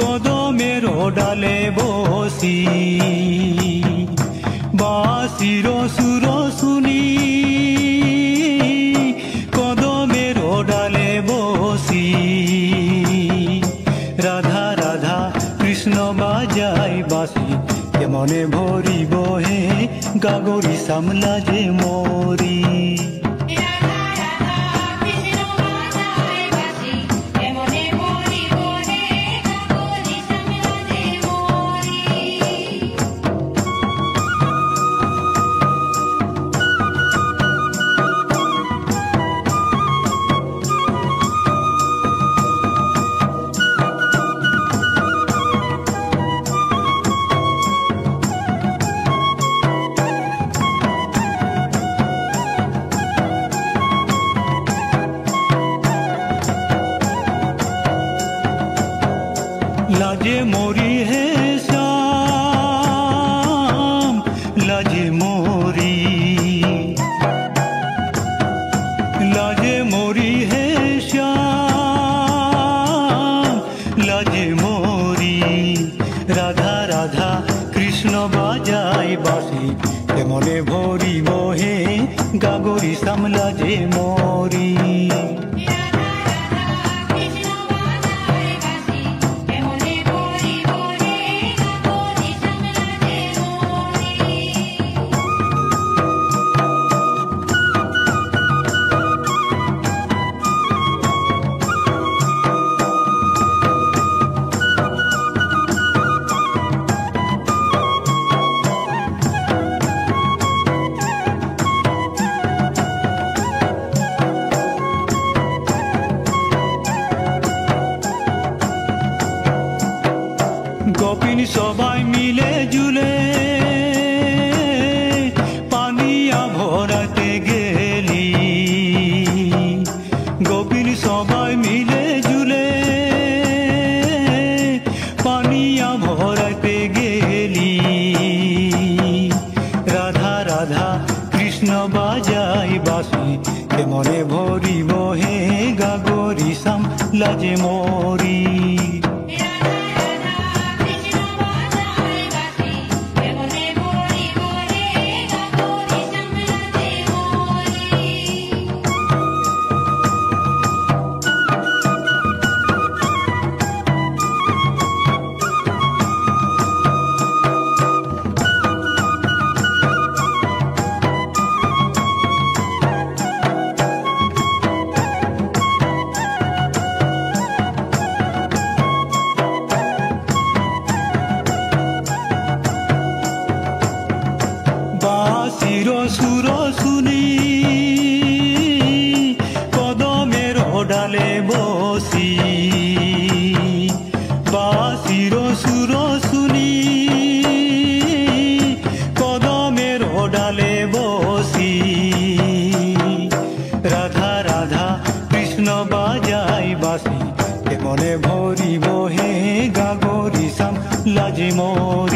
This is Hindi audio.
কদমের ডালে বসি বাঁশির সুর শুনি কদমের ডালে বসি রাধা রাধা কৃষ্ণ বাজাই বাঁশি কেমনে ভরিব হে গাগরি সামলা যে মরি लाजे मोरी है श्याम लाजे मोरी है श्याम लाजे मोरी राधा राधा कृष्ण बाजाय बाँशि केमने भरिब हे गागरी सामला जे मोरी गोपिन सबाई मिले जुले पानिया भराते गेली गोपिन सबाई मिले जुले पानिया भराते गेली राधा राधा कृष्ण बाजाई बाँशि केमने भरिब हे गागरी सामला जे मोरी বাঁশির সুর শুনি কদমের ডালে বসি বাঁশির সুর শুনি কদমের ডালে বসি রাধা রাধা কৃষ্ণ বাজাই বাঁশি কেমনে ভরিব হে গাগরি সামলা যে মোর